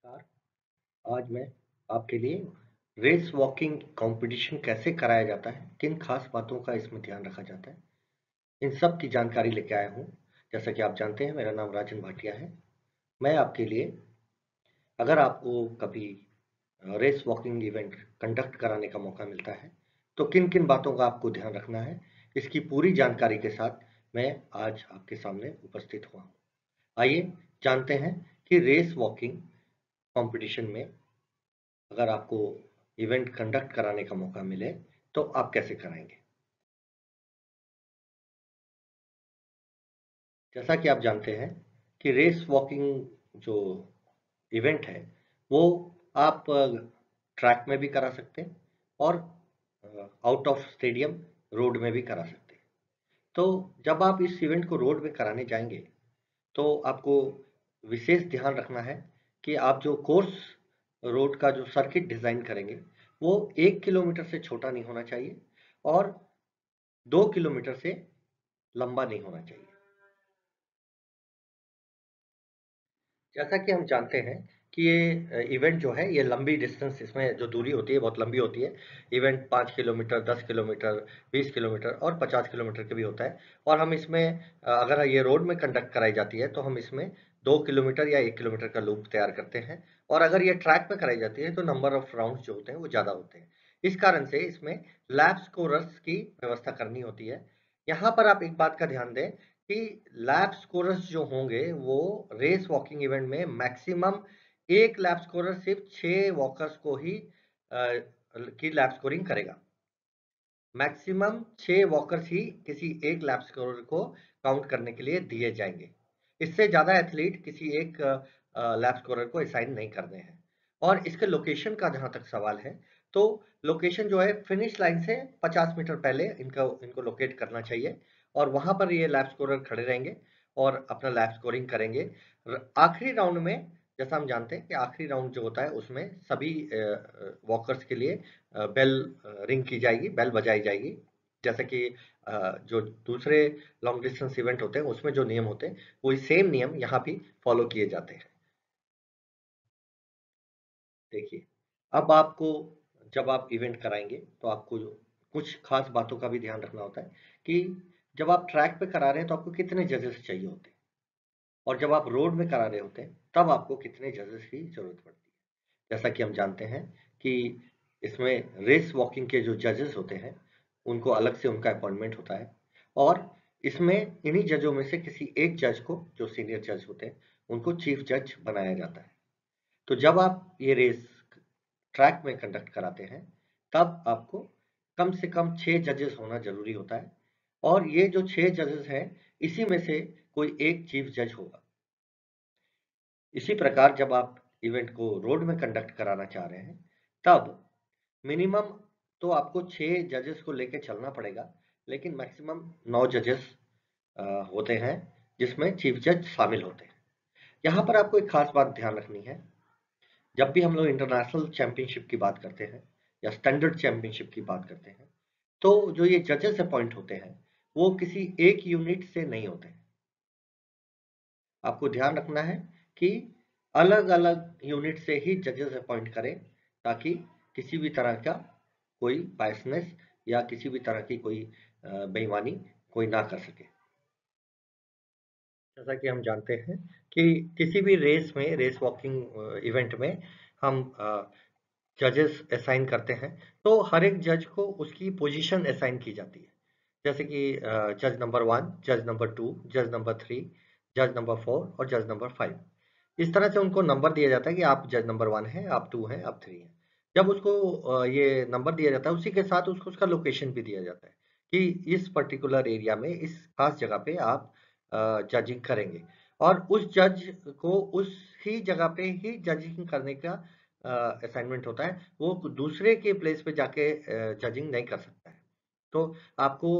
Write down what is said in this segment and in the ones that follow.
नमस्कार। आज मैं आपके लिए रेस वॉकिंग कंपटीशन कैसे कराया जाता है, किन खास बातों का इसमें ध्यान रखा जाता है, इन सब की जानकारी लेके आया हूँ। जैसा कि आप जानते हैं, मेरा नाम राजन भाटिया है। मैं आपके लिए, अगर आपको कभी रेस वॉकिंग इवेंट कंडक्ट कराने का मौका मिलता है, तो किन किन बातों का आपको ध्यान रखना है, इसकी पूरी जानकारी के साथ मैं आज आपके सामने उपस्थित हुआ हूँ। आइए जानते हैं कि रेस वॉकिंग कंपटीशन में अगर आपको इवेंट कंडक्ट कराने का मौका मिले तो आप कैसे कराएंगे। जैसा कि आप जानते हैं कि रेस वॉकिंग जो इवेंट है वो आप ट्रैक में भी करा सकते हैं और आउट ऑफ स्टेडियम रोड में भी करा सकते हैं। तो जब आप इस इवेंट को रोड में कराने जाएंगे तो आपको विशेष ध्यान रखना है कि आप जो कोर्स रोड का जो सर्किट डिज़ाइन करेंगे वो 1 किलोमीटर से छोटा नहीं होना चाहिए और 2 किलोमीटर से लंबा नहीं होना चाहिए। जैसा कि हम जानते हैं कि ये इवेंट जो है ये लंबी डिस्टेंस, इसमें जो दूरी होती है बहुत लंबी होती है। इवेंट 5 किलोमीटर, 10 किलोमीटर, 20 किलोमीटर और 50 किलोमीटर के भी होता है। और हम इसमें अगर ये रोड में कंडक्ट कराई जाती है तो हम इसमें 2 किलोमीटर या 1 किलोमीटर का लूप तैयार करते हैं। और अगर ये ट्रैक में कराई जाती है तो नंबर ऑफ राउंड जो होते हैं वो ज़्यादा होते हैं। इस कारण से इसमें लैप्स कोरस की व्यवस्था करनी होती है। यहाँ पर आप एक बात का ध्यान दें कि लैप स्कोरर्स जो होंगे वो रेस वॉकिंग इवेंट में मैक्सिमम एक लैप स्कोरर सिर्फ 6 वॉकर्स को ही की लैप स्कोरिंग करेगा। मैक्सिमम 6 वॉकर्स ही किसी एक लैप स्कोरर को काउंट करने के लिए दिए जाएंगे। इससे ज़्यादा एथलीट किसी एक लैप स्कोरर को असाइन नहीं करने हैं। और इसके लोकेशन का जहाँ तक सवाल है तो लोकेशन जो है फिनिश लाइन से 50 मीटर पहले इनको लोकेट करना चाहिए और वहाँ पर ये लैप स्कोरर खड़े रहेंगे और अपना लैप स्कोरिंग करेंगे। आखिरी राउंड में, जैसा हम जानते हैं कि आखिरी राउंड जो होता है उसमें सभी वॉकर्स के लिए बेल रिंग की जाएगी, बेल बजाई जाएगी। जैसे कि जो दूसरे लॉन्ग डिस्टेंस इवेंट होते हैं उसमें जो नियम होते हैं वही सेम नियम यहाँ भी फॉलो किए जाते हैं। देखिए, अब आपको, जब आप इवेंट कराएंगे तो आपको कुछ खास बातों का भी ध्यान रखना होता है कि जब आप ट्रैक पे करा रहे हैं तो आपको कितने जजेस चाहिए होते हैं और जब आप रोड में करा रहे होते हैं तब आपको कितने जजेस की जरूरत पड़ती है। जैसा कि हम जानते हैं कि इसमें रेस वॉकिंग के जो जजेस होते हैं उनको अलग से उनका अपॉइंटमेंट होता है और इसमें इन्हीं जजों में से किसी एक जज को, जो सीनियर जज होते हैं, उनको चीफ जज बनाया जाता है। तो जब आप ये रेस ट्रैक में कंडक्ट कराते हैं तब आपको कम से कम 6 जजेस होना जरूरी होता है और ये जो 6 जजेस हैं इसी में से कोई एक चीफ जज होगा। इसी प्रकार जब आप इवेंट को रोड में कंडक्ट कराना चाह रहे हैं तब मिनिमम तो आपको 6 जजेस को लेके चलना पड़ेगा, लेकिन मैक्सिमम 9 जजेस होते हैं जिसमें चीफ जज शामिल होते हैं। यहाँ पर आपको एक खास बात ध्यान रखनी है। जब भी हम लोग इंटरनेशनल चैंपियनशिप की बात करते हैं या स्टैंडर्ड चैंपियनशिप की बात करते हैं तो जो ये जजेस अपॉइंट होते हैं वो किसी एक यूनिट से नहीं होते हैं। आपको ध्यान रखना है कि अलग अलग यूनिट से ही जजेस अपॉइंट करें ताकि किसी भी तरह का कोई बायसनेस या किसी भी तरह की कोई बेईमानी कोई ना कर सके। जैसा कि हम जानते हैं कि किसी भी रेस में, रेस वॉकिंग इवेंट में हम जजेस असाइन करते हैं तो हर एक जज को उसकी पोजीशन असाइन की जाती है। जैसे कि जज नंबर 1, जज नंबर 2, जज नंबर 3, जज नंबर 4 और जज नंबर 5। इस तरह से उनको नंबर दिया जाता है कि आप जज नंबर 1 हैं, आप 2 हैं, आप 3 हैं। जब उसको ये नंबर दिया जाता है उसी के साथ उसको उसका लोकेशन भी दिया जाता है कि इस पर्टिकुलर एरिया में, इस खास जगह पे आप जजिंग करेंगे और उस जज को उस ही जगह पे ही जजिंग करने का असाइनमेंट होता है। वो दूसरे के प्लेस पे जाके जजिंग नहीं कर सकता है। तो आपको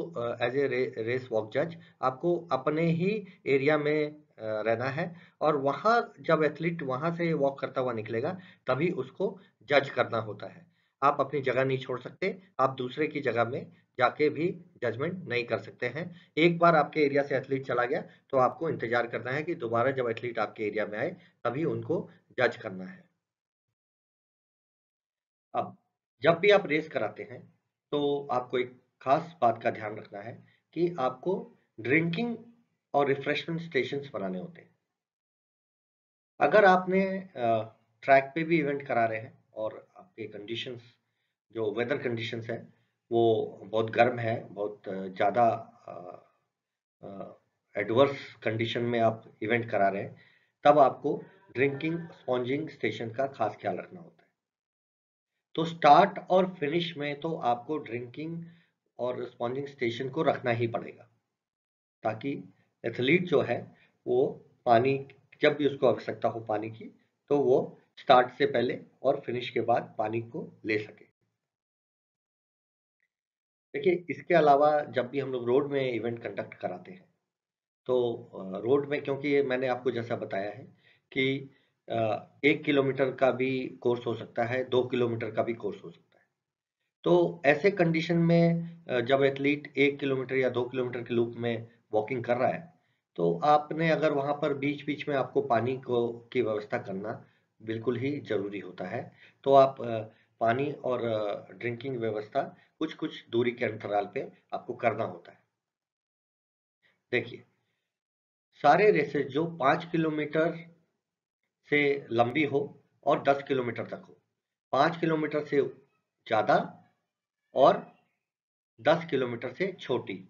एज ए रेस वॉक जज आपको अपने ही एरिया में रहना है और वहाँ जब एथलीट वहाँ से वॉक करता हुआ निकलेगा तभी उसको जज करना होता है। आप अपनी जगह नहीं छोड़ सकते, आप दूसरे की जगह में जाके भी जजमेंट नहीं कर सकते हैं। एक बार आपके एरिया से एथलीट चला गया तो आपको इंतजार करना है कि दोबारा जब एथलीट आपके एरिया में आए तभी उनको जज करना है। अब जब भी आप रेस कराते हैं तो आपको एक खास बात का ध्यान रखना है कि आपको ड्रिंकिंग और रिफ्रेशमेंट स्टेशंस बनाने होते हैं। अगर आपने ट्रैक पे भी इवेंट करा रहे हैं और आपके कंडीशंस, जो वेदर कंडीशंस है, वो बहुत गर्म है, बहुत ज़्यादा एडवर्स कंडीशन में आप इवेंट करा रहे हैं, तब आपको ड्रिंकिंग स्पॉन्जिंग स्टेशन का खास ख्याल रखना होता है। तो स्टार्ट और फिनिश में तो आपको ड्रिंकिंग और स्पॉन्जिंग स्टेशन को रखना ही पड़ेगा, ताकि एथलीट जो है वो पानी, जब भी उसको आवश्यकता हो पानी की, तो वो स्टार्ट से पहले और फिनिश के बाद पानी को ले सके। देखिए, इसके अलावा जब भी हम लोग रोड में इवेंट कंडक्ट कराते हैं, तो रोड में, क्योंकि ये मैंने आपको जैसा बताया है कि 1 किलोमीटर का भी कोर्स हो सकता है, 2 किलोमीटर का भी कोर्स हो सकता है। तो ऐसे कंडीशन में जब एथलीट 1 किलोमीटर या 2 किलोमीटर के लूप में वॉकिंग कर रहा है, तो आपने अगर वहां पर बीच बीच में आपको पानी को की व्यवस्था करना बिल्कुल ही जरूरी होता है। तो आप पानी और ड्रिंकिंग व्यवस्था कुछ कुछ दूरी के अंतराल पे आपको करना होता है। देखिए, सारे रेसेस जो 5 किलोमीटर से लंबी हो और 10 किलोमीटर तक हो, 5 किलोमीटर से ज्यादा और 10 किलोमीटर से छोटी,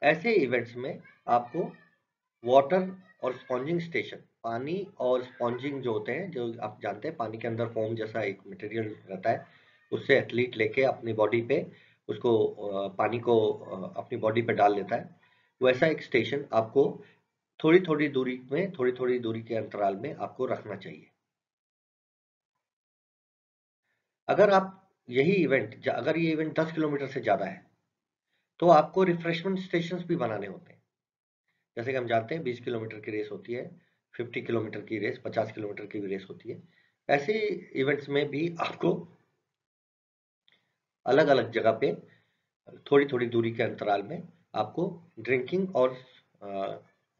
ऐसे इवेंट्स में आपको वाटर और स्पॉन्जिंग स्टेशन, पानी और स्पॉन्जिंग जो होते हैं, जो आप जानते हैं पानी के अंदर फोम जैसा एक मटेरियल रहता है, उससे एथलीट लेके अपनी बॉडी पे उसको पानी को अपनी बॉडी पे डाल लेता है, वैसा एक स्टेशन आपको थोड़ी थोड़ी दूरी में, थोड़ी थोड़ी दूरी के अंतराल में आपको रखना चाहिए। अगर आप यही इवेंट, अगर ये इवेंट 10 किलोमीटर से ज्यादा है, तो आपको रिफ्रेशमेंट स्टेशंस भी बनाने होते हैं। जैसे कि हम जानते हैं 20 किलोमीटर की रेस होती है, 50 किलोमीटर की रेस, 50 किलोमीटर की भी रेस होती है। ऐसे इवेंट्स में भी आपको अलग अलग जगह पे थोड़ी थोड़ी दूरी के अंतराल में आपको ड्रिंकिंग और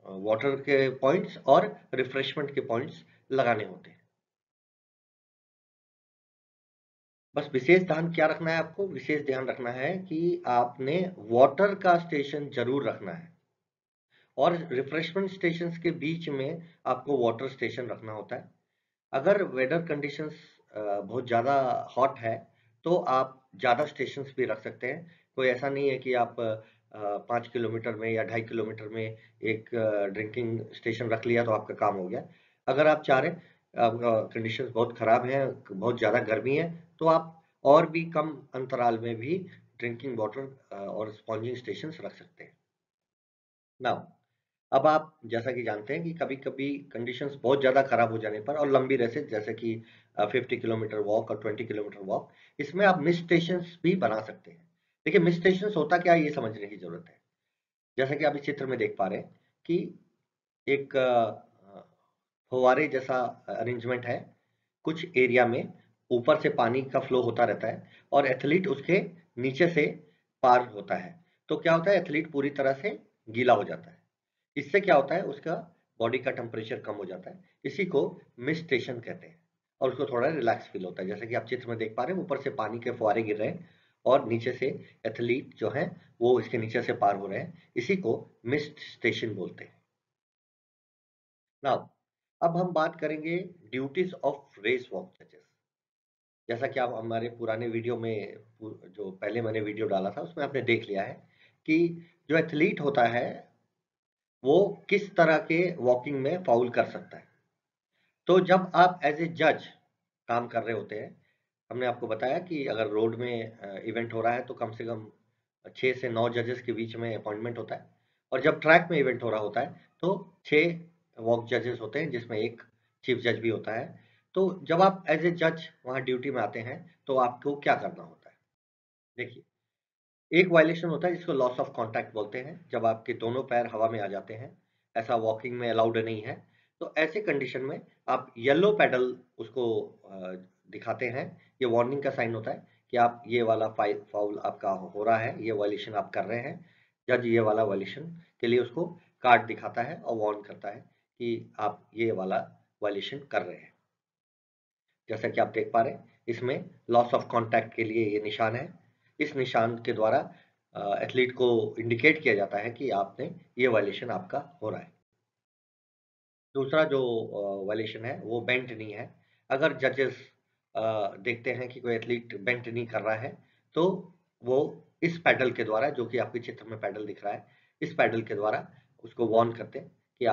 वाटर के पॉइंट्स और रिफ्रेशमेंट के पॉइंट्स लगाने होते हैं। बस विशेष ध्यान क्या रखना है, आपको विशेष ध्यान रखना है कि आपने वाटर का स्टेशन जरूर रखना है, और रिफ्रेशमेंट स्टेशंस के बीच में आपको वाटर स्टेशन रखना होता है। अगर वेदर कंडीशंस बहुत ज़्यादा हॉट है, तो आप ज़्यादा स्टेशंस भी रख सकते हैं। कोई ऐसा नहीं है कि आप 5 किलोमीटर में या 2.5 किलोमीटर में एक ड्रिंकिंग स्टेशन रख लिया तो आपका काम हो गया। अगर आप चाह रहे हैं, कंडीशंस बहुत ख़राब हैं, बहुत ज़्यादा गर्मी है, तो आप और भी कम अंतराल में भी ड्रिंकिंग वाटर और स्पॉन्जिंग स्टेशंस रख सकते हैं। नाउ, अब आप जैसा कि जानते हैं कि कभी-कभी कंडीशंस बहुत ज़्यादा खराब हो जाने पर और लंबी रेसेस जैसे कि 50 किलोमीटर वॉक और 20 किलोमीटर वॉक, इसमें आप मिस स्टेशंस भी बना सकते हैं। देखिए, मिस स्टेशंस होता क्या है, ये समझने की ज़रूरत है। जैसा कि आप इस चित्र में देख पा रहे हैं कि एक फव्वारे जैसा अरेंजमेंट है। कुछ एरिया में ऊपर से पानी का फ्लो होता रहता है और एथलीट उसके नीचे से पार होता है। तो क्या होता है, एथलीट पूरी तरह से गीला हो जाता है। इससे क्या होता है, उसका बॉडी का टेम्परेचर कम हो जाता है। इसी को मिस्ट स्टेशन कहते हैं और उसको थोड़ा रिलैक्स फील होता है। जैसे कि आप चित्र में देख पा रहे हैं, ऊपर से पानी के फुहारे गिर रहे हैं और नीचे से एथलीट जो है वो इसके नीचे से पार हो रहे हैं। इसी को मिस्ट स्टेशन बोलते हैं। नाउ, अब हम बात करेंगे ड्यूटीज ऑफ रेस वॉक जजेस। जैसा कि आप हमारे पुराने वीडियो में, जो पहले मैंने वीडियो डाला था, उसमें आपने देख लिया है कि जो एथलीट होता है वो किस तरह के वॉकिंग में फाउल कर सकता है। तो जब आप एज ए जज काम कर रहे होते हैं, हमने आपको बताया कि अगर रोड में इवेंट हो रहा है तो कम से कम 6 से 9 जजेस के बीच में अपॉइंटमेंट होता है, और जब ट्रैक में इवेंट हो रहा होता है तो 6 वॉक जजेस होते हैं, जिसमें एक चीफ जज भी होता है। तो जब आप एज ए जज वहाँ ड्यूटी में आते हैं तो आपको क्या करना होता है? देखिए, एक वायलेशन होता है जिसको लॉस ऑफ कांटेक्ट बोलते हैं, जब आपके दोनों पैर हवा में आ जाते हैं। ऐसा वॉकिंग में अलाउड नहीं है। तो ऐसे कंडीशन में आप येलो पैडल उसको दिखाते हैं। ये वार्निंग का साइन होता है कि आप ये वाला फाउल आपका हो रहा है, ये वायलेशन आप कर रहे हैं। जज ये वाला वायलेशन के लिए उसको कार्ड दिखाता है और वार्न करता है कि आप ये वाला वायलेशन कर रहे हैं। जैसा कि आप देख पा रहे हैं इसमें लॉस ऑफ कॉन्टैक्ट के लिए ये निशान है। इस निशान के द्वारा एथलीट को इंडिकेट किया जाता है कि आपने ये वायलेशन आपका हो रहा है। दूसरा जो वायलेशन है वो बेंट नी है। अगर जजेस देखते हैं कि कोई एथलीट बेंट नी कर रहा है, तो वो इस पैडल के द्वारा, जो कि आपके चित्र में पैडल दिख रहा है, इस पैडल के द्वारा उसको वार्न करते हैं कि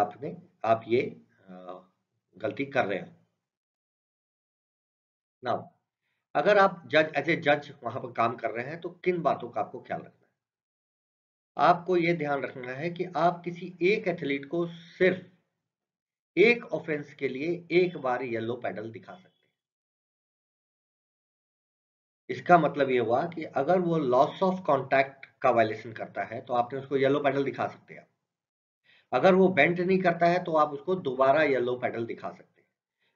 आप ये गलती कर रहे हो। नाउ, अगर आप जज एज ए जज वहां पर काम कर रहे हैं, तो किन बातों का आपको ख्याल रखना है? आपको ये ध्यान रखना है कि आप किसी एक एथलीट को सिर्फ एक ऑफेंस के लिए एक बार येलो पैडल दिखा सकते हैं। इसका मतलब ये हुआ कि अगर वो लॉस ऑफ कॉन्टैक्ट का वायलेशन करता है, तो आपने उसको येलो पैडल दिखा सकते हैं। अगर वो बेंट नहीं करता है, तो आप उसको दोबारा येलो पैडल दिखा सकते हैं।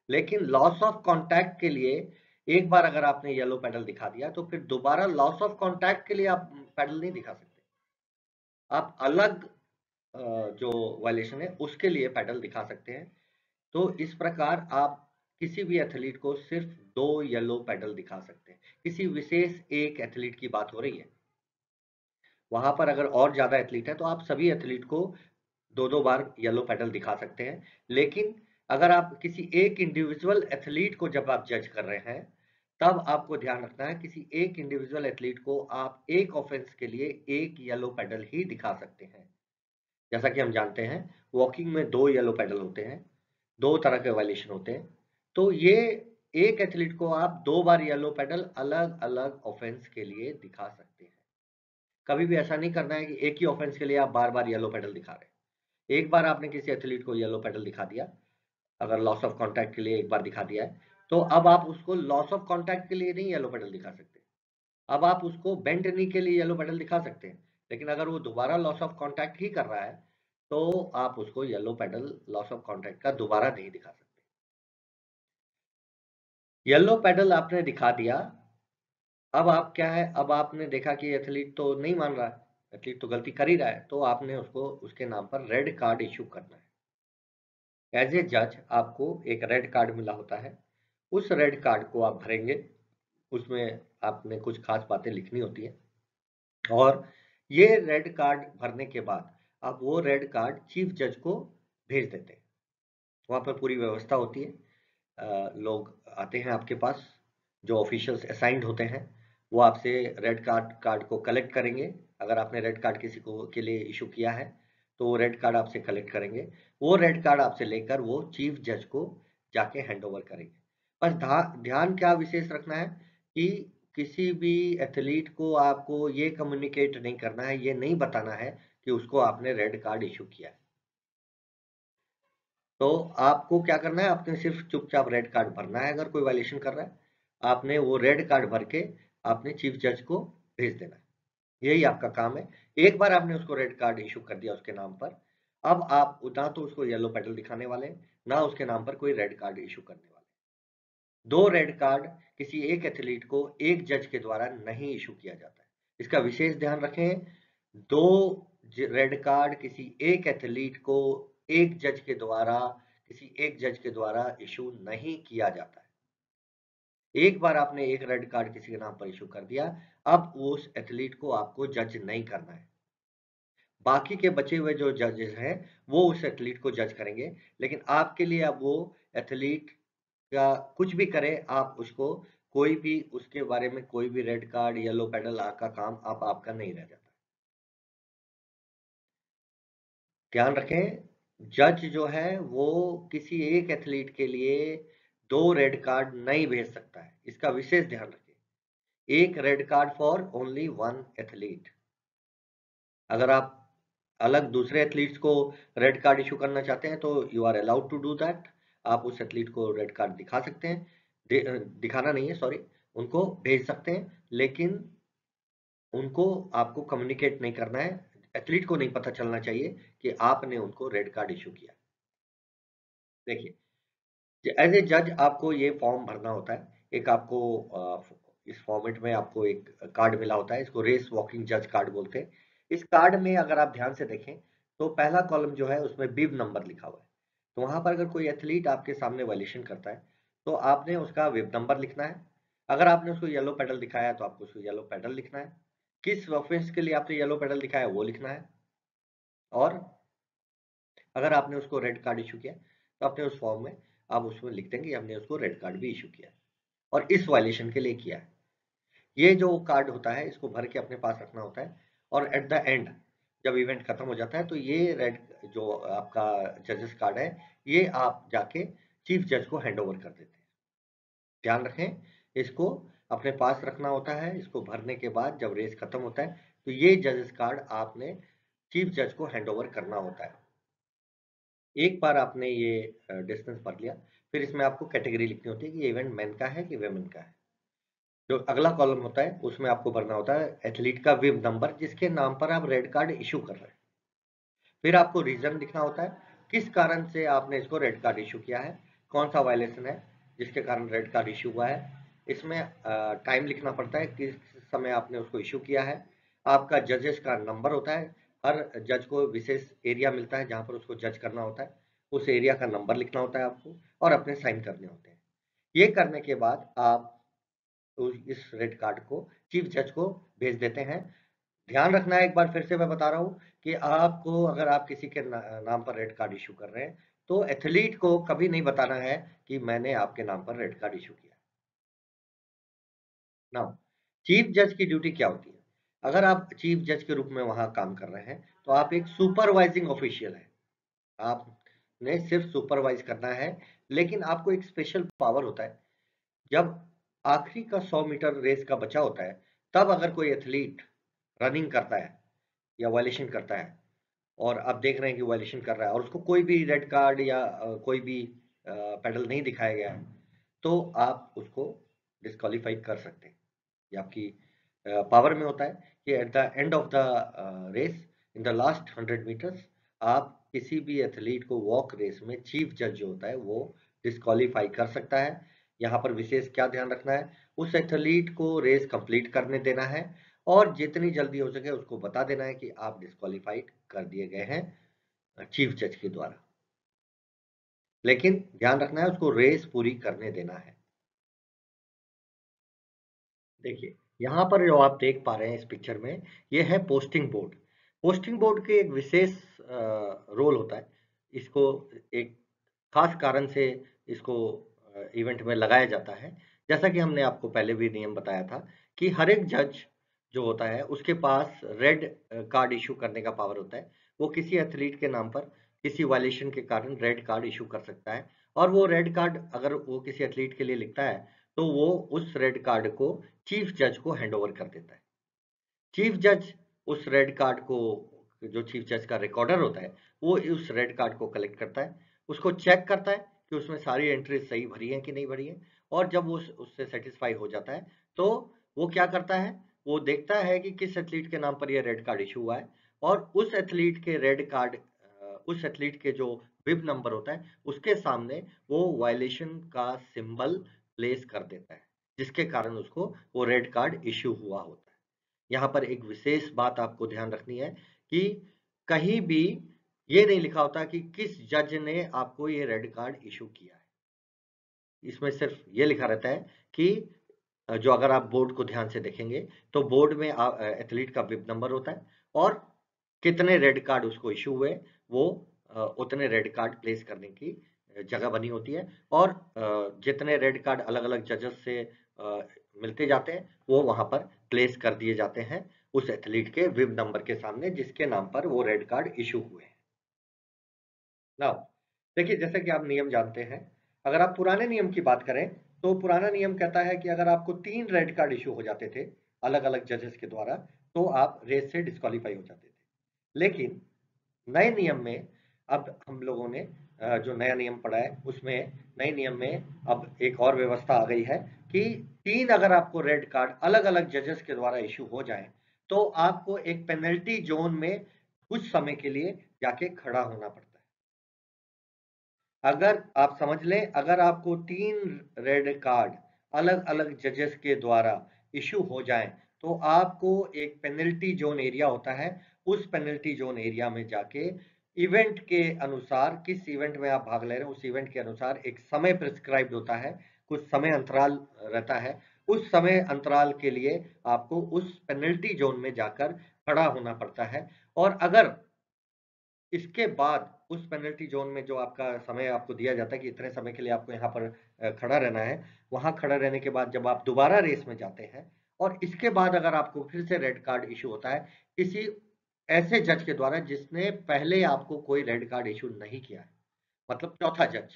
लेकिन लॉस ऑफ कॉन्टैक्ट के लिए एक बार अगर आपने येलो पैडल दिखा दिया, तो फिर दोबारा लॉस ऑफ कॉन्टैक्ट के लिए आप पैडल नहीं दिखा सकते। आप अलग जो वायलेशन है उसके लिए पैडल दिखा सकते हैं। तो इस प्रकार आप किसी भी एथलीट को सिर्फ 2 येलो पैडल दिखा सकते हैं। किसी विशेष एक एथलीट की बात हो रही है। वहां पर अगर और ज्यादा एथलीट है, तो आप सभी एथलीट को 2-2 बार येलो पैडल दिखा सकते हैं। लेकिन अगर आप किसी एक इंडिविजुअल एथलीट को जब आप जज कर रहे हैं, तब आपको ध्यान रखना है किसी एक इंडिविजुअल एथलीट को आप एक ऑफेंस के लिए एक येलो पैडल ही दिखा सकते हैं। जैसा कि हम जानते हैं, वॉकिंग में 2 येलो पैडल होते हैं, 2 तरह के वायलेशन होते हैं। तो ये एक एथलीट को आप 2 बार येलो पैडल अलग-अलग ऑफेंस के लिए दिखा सकते हैं। कभी भी ऐसा नहीं करना है कि एक ही ऑफेंस के लिए आप बार-बार येलो पैडल दिखा रहे हैं। एक बार आपने किसी एथलीट को येलो पैडल दिखा दिया, अगर लॉस ऑफ कॉन्टैक्ट के लिए एक बार दिखा दिया है, तो अब आप उसको लॉस ऑफ कॉन्टैक्ट के लिए नहीं येलो पैडल दिखा सकते। अब आप उसको बेंट नी के लिए येलो पैडल दिखा सकते हैं। लेकिन अगर वो दोबारा लॉस ऑफ कॉन्टैक्ट ही कर रहा है, तो आप उसको yellow paddle loss of contact का दोबारा नहीं दिखा सकते। येलो पैडल आपने दिखा दिया। अब आप क्या है, अब आपने देखा कि एथलीट तो नहीं मान रहा है, एथलीट तो गलती कर ही रहा है, तो आपने उसको उसके नाम पर रेड कार्ड इश्यू करना है। एज ए जज आपको एक रेड कार्ड मिला होता है। उस रेड कार्ड को आप भरेंगे। उसमें आपने कुछ खास बातें लिखनी होती है, और ये रेड कार्ड भरने के बाद आप वो रेड कार्ड चीफ जज को भेज देते हैं। वहाँ पर पूरी व्यवस्था होती है। लोग आते हैं आपके पास, जो ऑफिशियल्स असाइंड होते हैं, वो आपसे रेड कार्ड कार्ड को कलेक्ट करेंगे। अगर आपने रेड कार्ड किसी को के लिए इशू किया है, तो वो रेड कार्ड आपसे कलेक्ट करेंगे। वो रेड कार्ड आपसे लेकर वो चीफ जज को जाके हैंड ओवर करेंगे। बस ध्यान क्या विशेष रखना है कि किसी भी एथलीट को आपको ये कम्युनिकेट नहीं करना है, ये नहीं बताना है कि उसको आपने रेड कार्ड इशू किया है। तो आपको क्या करना है, आपने सिर्फ चुपचाप रेड कार्ड भरना है। अगर कोई वायलेशन कर रहा है, आपने वो रेड कार्ड भर के आपने चीफ जज को भेज देना है। यही आपका काम है। एक बार आपने उसको रेड कार्ड इशू कर दिया उसके नाम पर, अब आप ना तो उसको येलो पैडल दिखाने वाले हैं, ना उसके नाम पर कोई रेड कार्ड इशू करने वाले। 2 रेड कार्ड किसी एक एथलीट को एक जज के द्वारा नहीं इशू किया जाता है। इसका विशेष ध्यान रखें। 2 रेड कार्ड किसी एक एथलीट को एक जज के द्वारा किसी एक जज के द्वारा इशू नहीं किया जाता है। एक बार आपने एक रेड कार्ड किसी के नाम पर इशू कर दिया, अब उस एथलीट को आपको जज नहीं करना है। बाकी के बचे हुए जो जजेस हैं, वो उस एथलीट को जज करेंगे। लेकिन आपके लिए अब वो एथलीट का कुछ भी करे, आप उसको कोई भी उसके बारे में कोई भी रेड कार्ड, येलो पैडल का काम अब आपका नहीं रह जाता। ध्यान रखें, जज जो है वो किसी एक एथलीट के लिए 2 रेड कार्ड नहीं भेज सकता है। इसका विशेष ध्यान रखें। एक red card for only 1 athlete. अगर आप अलग दूसरे एथलीट्स को रेड कार्ड इशू करना चाहते हैं, तो you are allowed to do that. आप उस एथलीट को रेड कार्ड दिखा सकते हैं। दिखाना नहीं है, सॉरी, उनको भेज सकते हैं। लेकिन उनको आपको कम्युनिकेट नहीं करना है। एथलीट को नहीं पता चलना चाहिए कि आपने उनको रेड कार्ड इशू किया। देखिए, एज ए जज आपको ये फॉर्म भरना होता है। एक आपको इस फॉर्मेट में आपको एक कार्ड मिला होता है। इसको रेस वॉकिंग जज कार्ड बोलते हैं। इस कार्ड में अगर आप ध्यान से देखें, तो पहला कॉलम जो है उसमें बिब नंबर लिखा हुआ है। तो वहां पर अगर कोई एथलीट आपके सामने वायलेशन करता है, तो आपने उसका विब नंबर लिखना है। अगर आपने उसको येलो पेडल दिखाया है तो आपको उसको येलो पेडल लिखना है। किस ऑफेंस के लिए आपने येलो पेडल दिखाया है वो लिखना है। और अगर आपने उसको रेड कार्ड इशू किया तो अपने उस फॉर्म में आप उसमें लिख देंगे हमने उसको रेड कार्ड भी इशू किया है और इस वायलेशन के लिए किया है। ये जो कार्ड होता है इसको भर के अपने पास रखना होता है और एट द एंड जब इवेंट खत्म हो जाता है तो ये रेड जो आपका जजेस कार्ड है ये आप जाके चीफ जज को हैंड ओवर कर देते हैं। ध्यान रखें इसको अपने पास रखना होता है। इसको भरने के बाद जब रेस खत्म होता है तो ये जजेस कार्ड आपने चीफ जज को हैंड ओवर करना होता है। एक बार आपने ये डिस्टेंस भर लिया फिर इसमें आपको कैटेगरी लिखनी होती है कि ये इवेंट मेन का है कि वेमेन का है। जो अगला कॉलम होता है उसमें आपको भरना होता है एथलीट का विब नंबर जिसके नाम पर आप रेड कार्ड इशू कर रहे हैं। फिर आपको रीजन लिखना होता है किस कारण से आपने इसको रेड कार्ड इशू किया है, कौन सा वायलेशन है जिसके कारण रेड कार्ड इशू हुआ है। इसमें टाइम लिखना पड़ता है किस समय आपने उसको इशू किया है। आपका जजेस का नंबर होता है, हर जज को विशेष एरिया मिलता है जहां पर उसको जज करना होता है, उस एरिया का नंबर लिखना होता है आपको और अपने साइन करने होते हैं। ये करने के बाद आप इस रेड कार्ड को चीफ जज को भेज देते हैं। ध्यान रखना है एक बार फिर से मैं बता रहा हूं कि आपको अगर आप किसी के नाम पर रेड कार्ड इशू कर रहे हैं तो एथलीट को कभी नहीं बताना है कि मैंने आपके नाम पर रेड कार्ड इशू किया। ना, चीफ जज की ड्यूटी क्या होती है? अगर आप चीफ जज के रूप में वहां काम कर रहे हैं तो आप एक सुपरवाइजिंग ऑफिशियल है। आपने सिर्फ सुपरवाइज करना है, लेकिन आपको एक स्पेशल पावर होता है। जब आखिरी का 100 मीटर रेस का बचा होता है तब अगर कोई एथलीट रनिंग करता है या वायलेशन करता है और आप देख रहे हैं कि वायलेशन कर रहा है और उसको कोई भी रेड कार्ड या कोई भी पेडल नहीं दिखाया गया है तो आप उसको डिस्क्वालीफाई कर सकते हैं। ये आपकी पावर में होता है कि at the end of the race in the last 100 metres आप किसी भी एथलीट को वॉक रेस में चीफ जज जो होता है वो डिस्क्वालीफाई कर सकता है। यहाँ पर विशेष क्या ध्यान रखना है, उस एथलीट को रेस कंप्लीट करने देना है और जितनी जल्दी हो सके उसको बता देना है कि आप डिस्क्वालीफाइड कर दिए गए हैं चीफ जज के द्वारा। लेकिन ध्यान रखना है उसको रेस पूरी करने देना है। देखिए, यहाँ पर जो आप देख पा रहे हैं इस पिक्चर में, ये है पोस्टिंग बोर्ड। पोस्टिंग बोर्ड के एक विशेष रोल होता है। इसको एक खास कारण से इसको इवेंट में लगाया जाता है। जैसा कि हमने आपको पहले भी नियम बताया था कि हर एक जज जो होता है उसके पास रेड कार्ड इशू करने का पावर होता है। वो किसी एथलीट के नाम पर किसी वायलेशन के कारण रेड कार्ड इशू कर सकता है और वो रेड कार्ड अगर वो किसी एथलीट के लिए लिखता है तो वो उस रेड कार्ड को चीफ जज को हैंड ओवर कर देता है। चीफ जज उस रेड कार्ड को, जो चीफ जज का रिकॉर्डर होता है, वो उस रेड कार्ड को कलेक्ट करता है, उसको चेक करता है कि उसमें सारी एंट्रीज सही भरी हैं कि नहीं भरी हैं और जब वो उससे सेटिस्फाई हो जाता है तो वो क्या करता है, वो देखता है कि किस एथलीट के नाम पर यह रेड कार्ड इशू हुआ है और उस एथलीट के रेड कार्ड, उस एथलीट के जो विब नंबर होता है उसके सामने वो वायलेशन का सिंबल प्लेस कर देता है जिसके कारण उसको वो रेड कार्ड इशू हुआ होता है। यहाँ पर एक विशेष बात आपको ध्यान रखनी है कि कहीं भी ये नहीं लिखा होता कि किस जज ने आपको ये रेड कार्ड इशू किया है। इसमें सिर्फ ये लिखा रहता है कि जो अगर आप बोर्ड को ध्यान से देखेंगे तो बोर्ड में एथलीट का विब नंबर होता है और कितने रेड कार्ड उसको इशू हुए वो उतने रेड कार्ड प्लेस करने की जगह बनी होती है और जितने रेड कार्ड अलग अलग जजेस से मिलते जाते हैं वो वहां पर प्लेस कर दिए जाते हैं उस एथलीट के विब नंबर के सामने जिसके नाम पर वो रेड कार्ड इशू हुए हैं। नाउ देखिए, जैसे कि आप नियम जानते हैं, अगर आप पुराने नियम की बात करें तो पुराना नियम कहता है कि अगर आपको 3 रेड कार्ड इशू हो जाते थे अलग-अलग जजेस के द्वारा तो आप रेस से डिस्क्वालीफाई हो जाते थे। लेकिन नए नियम में अब हम लोगों ने जो नया नियम पढ़ा है उसमें नए नियम में अब एक और व्यवस्था आ गई है कि 3 अगर आपको रेड कार्ड अलग-अलग जजेस के द्वारा इशू हो जाएं तो आपको एक पेनल्टी जोन में कुछ समय के लिए जाके खड़ा होना पड़ता है। अगर आप समझ लें, अगर आपको 3 रेड कार्ड अलग-अलग जजेस के द्वारा इशू हो जाएं तो आपको एक पेनल्टी जोन एरिया होता है, उस पेनल्टी जोन एरिया में जाके इवेंट के अनुसार, किस इवेंट में आप भाग ले रहे हैं उस इवेंट के अनुसार एक समय प्रिस्क्राइब्ड होता है, कुछ समय अंतराल रहता है, उस समय अंतराल के लिए आपको उस पेनल्टी जोन में जाकर खड़ा होना पड़ता है। और अगर इसके बाद उस पेनल्टी जोन में जो आपका समय आपको दिया जाता है कि इतने समय के लिए आपको यहाँ पर खड़ा रहना है, वहाँ खड़ा रहने के बाद जब आप दोबारा रेस में जाते हैं और इसके बाद अगर आपको फिर से रेड कार्ड इश्यू होता है किसी ऐसे जज के द्वारा जिसने पहले आपको कोई रेड कार्ड इश्यू नहीं किया है, मतलब चौथा जज,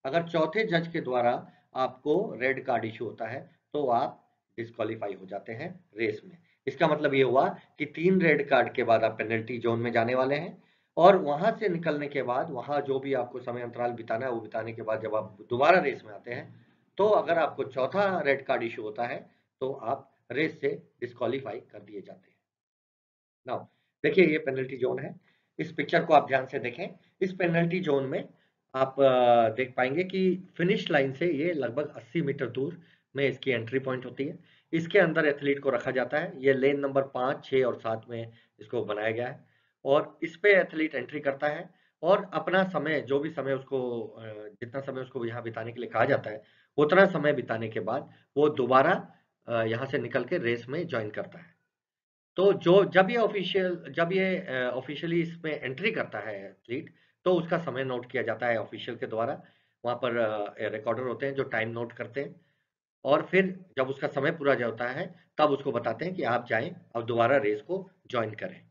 अगर चौथे जज के द्वारा आपको रेड कार्ड इश्यू होता है तो आप डिस्क्वालीफाई हो जाते हैं रेस में। इसका मतलब ये हुआ कि 3 रेड कार्ड के बाद आप पेनल्टी जोन में जाने वाले हैं और वहां से निकलने के बाद वहां जो भी आपको समय अंतराल बिताना है वो बिताने के बाद जब आप दोबारा रेस में आते हैं तो अगर आपको चौथा रेड कार्ड इश्यू होता है तो आप रेस से डिस्क्वालीफाई कर दिए जाते हैं। नाउ देखिए ये पेनल्टी जोन है, इस पिक्चर को आप ध्यान से देखें। इस पेनल्टी जोन में आप देख पाएंगे कि फिनिश लाइन से ये लगभग 80 मीटर दूर में इसकी एंट्री पॉइंट होती है। इसके अंदर एथलीट को रखा जाता है, ये लेन नंबर 5, 6 और 7 में इसको बनाया गया है और इस पे एथलीट एंट्री करता है और अपना समय जो भी समय उसको जितना समय उसको यहाँ बिताने के लिए कहा जाता है उतना समय बिताने के बाद वो दोबारा यहाँ से निकल के रेस में ज्वाइन करता है। तो जो जब ये ऑफिशियली इसमें एंट्री करता है एथलीट तो उसका समय नोट किया जाता है ऑफिशियल के द्वारा। वहाँ पर रिकॉर्डर होते हैं जो टाइम नोट करते हैं और फिर जब उसका समय पूरा जाता है तब उसको बताते हैं कि आप जाएं अब दोबारा रेस को ज्वाइन करें।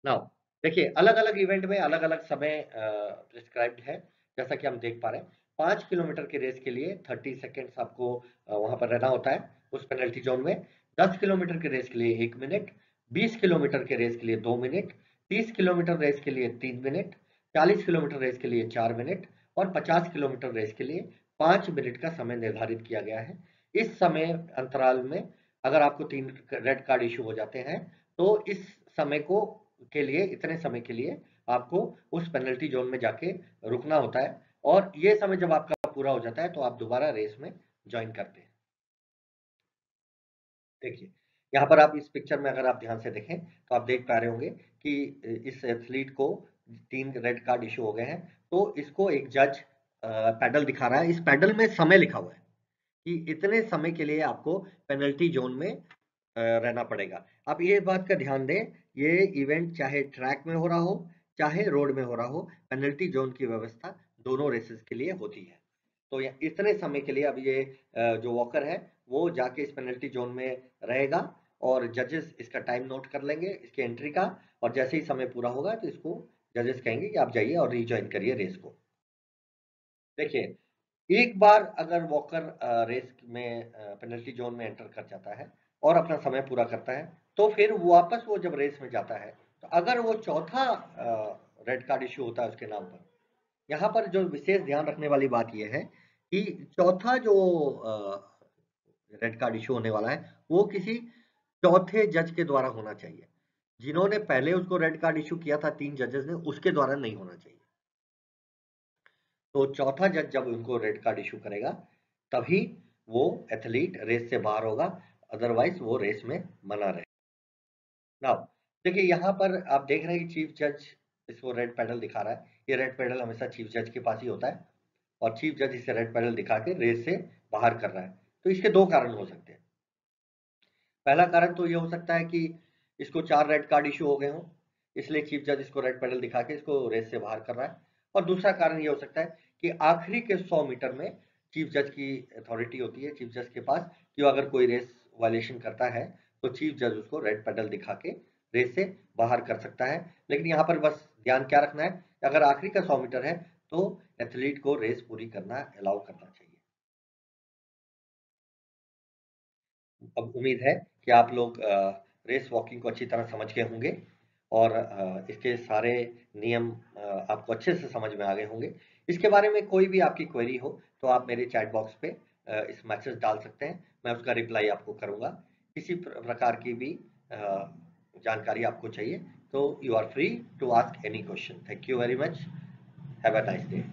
नाउ देखिए अलग-अलग इवेंट में अलग-अलग समय प्रिस्क्राइब्ड है। जैसा कि हम देख पा रहे हैं 5 किलोमीटर की रेस के लिए 30 सेकंड्स आपको वहाँ पर रहना होता है उस पेनल्टी जोन में। 10 किलोमीटर की रेस के लिए 1 मिनट, 20 किलोमीटर की रेस के लिए 2 मिनट, 30 किलोमीटर रेस के लिए 3 मिनट, 40 किलोमीटर रेस के लिए 4 मिनट और 50 किलोमीटर रेस के लिए 5 मिनट का समय निर्धारित किया गया है। इस समय अंतराल में अगर आपको 3 रेड कार्ड इश्यू हो जाते हैं तो इस समय को के लिए इतने समय के लिए आपको उस पेनल्टी जोन में जाके रुकना होता है और ये समय जब आपका पूरा हो जाता है तो आप दोबारा रेस में ज्वाइन करते हैं। देखिए यहाँ पर आप इस पिक्चर में अगर आप ध्यान से देखें तो आप देख पा रहे होंगे कि इस एथलीट को 3 रेड कार्ड इश्यू हो गए हैं तो इसको एक जज पैडल दिखा रहा है। इस पैडल में समय लिखा हुआ है कि इतने समय के लिए आपको पेनल्टी जोन में रहना पड़ेगा। आप ये बात का ध्यान दें, ये इवेंट चाहे ट्रैक में हो रहा हो, चाहे रोड में हो रहा हो, पेनल्टी जोन की व्यवस्था दोनों रेसेस के लिए होती है। तो इतने समय के लिए अब ये जो वॉकर है, वो जाके इस पेनल्टी जोन में रहेगा और जजेस इसका टाइम नोट कर लेंगे, इसकी एंट्री का, और जैसे ही समय पूरा होगा तो इसको जजेस कहेंगे कि आप जाइए और रीजॉइन करिए रेस को। देखिए एक बार अगर वॉकर रेस में पेनल्टी जोन में एंटर कर जाता है और अपना समय पूरा करता है तो फिर वापस वो जब रेस में जाता है तो अगर वो चौथा रेड कार्ड इश्यू होता है उसके नाम पर, यहाँ पर जो विशेष ध्यान रखने वाली बात यह है कि चौथा जो रेड कार्ड इश्यू होने वाला है वो किसी चौथे जज के द्वारा होना चाहिए। जिन्होंने पहले उसको रेड कार्ड इश्यू किया था 3 जजेस ने, उसके द्वारा नहीं होना चाहिए। तो चौथा जज जब उनको रेड कार्ड इशू करेगा तभी वो एथलीट रेस से बाहर होगा, अदरवाइज वो रेस में मना रहे। नाउ देखिए यहाँ पर आप देख रहे हैं कि चीफ जज इसको रेड पैडल दिखा रहा है। ये रेड पैडल हमेशा चीफ जज के पास ही होता है और चीफ जज इसे रेड पैडल दिखा के रेस से बाहर कर रहा है। तो इसके 2 कारण हो सकते हैं। पहला कारण तो ये हो सकता है कि इसको 4 रेड कार्ड इशू हो गए हों, इसलिए चीफ जज इसको रेड पैडल दिखा के इसको रेस से बाहर कर रहा है। और दूसरा कारण ये हो सकता है कि आखिरी के 100 मीटर में चीफ जज की अथॉरिटी होती है चीफ जज के पास कि वो अगर कोई रेस वायलेशन करता है तो चीफ जज उसको रेड पैडल दिखा के रेस से बाहर कर सकता है। लेकिन यहाँ पर बस ध्यान क्या रखना है, अगर आखिरी का 100 मीटर है तो एथलीट को रेस पूरी करना अलाउ करना चाहिए। अब उम्मीद है कि आप लोग रेस वॉकिंग को अच्छी तरह समझ गए होंगे और इसके सारे नियम आपको अच्छे से समझ में आ गए होंगे। इसके बारे में कोई भी आपकी क्वेरी हो तो आप मेरे चैट बॉक्स पे इस मैसेज डाल सकते हैं, मैं उसका रिप्लाई आपको करूँगा। किसी प्रकार की भी जानकारी आपको चाहिए तो you are free to ask any question. Thank you very much. Have a nice day.